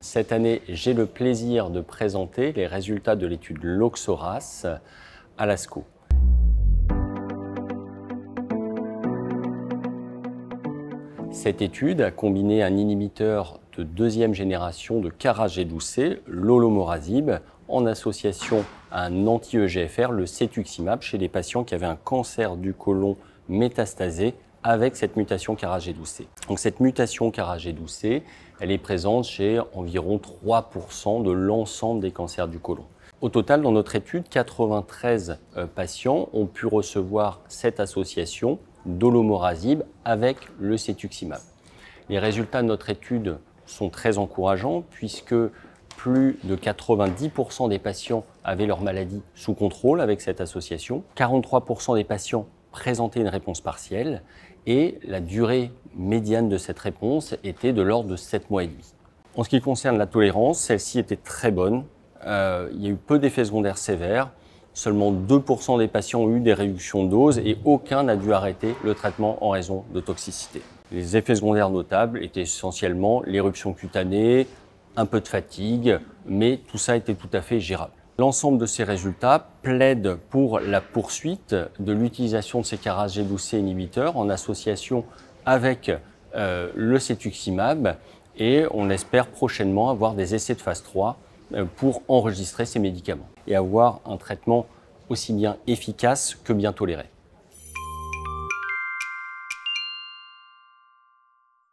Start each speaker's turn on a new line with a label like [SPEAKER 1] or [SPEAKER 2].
[SPEAKER 1] Cette année, j'ai le plaisir de présenter les résultats de l'étude Loxoras à l'ASCO. Cette étude a combiné un inhibiteur de deuxième génération de Cara-G12C, l'Olomorasib, en association à un anti-EGFR, le Cetuximab, chez des patients qui avaient un cancer du côlon métastasé avec cette mutation Cara-G12C. Donc cette mutation Cara-G12C, elle est présente chez environ 3% de l'ensemble des cancers du côlon. Au total, dans notre étude, 93 patients ont pu recevoir cette association d'Olomorasib avec le Cetuximab. Les résultats de notre étude sont très encourageants puisque plus de 90% des patients avaient leur maladie sous contrôle avec cette association, 43% des patients présentaient une réponse partielle et la durée médiane de cette réponse était de l'ordre de 7 mois et demi. En ce qui concerne la tolérance, celle-ci était très bonne. Il y a eu peu d'effets secondaires sévères. Seulement 2% des patients ont eu des réductions de dose et aucun n'a dû arrêter le traitement en raison de toxicité. Les effets secondaires notables étaient essentiellement l'éruption cutanée, un peu de fatigue, mais tout ça était tout à fait gérable. L'ensemble de ces résultats plaide pour la poursuite de l'utilisation de ces Cara-G12C inhibiteurs en association avec le Cetuximab et on espère prochainement avoir des essais de phase 3 pour enregistrer ces médicaments et avoir un traitement aussi bien efficace que bien toléré.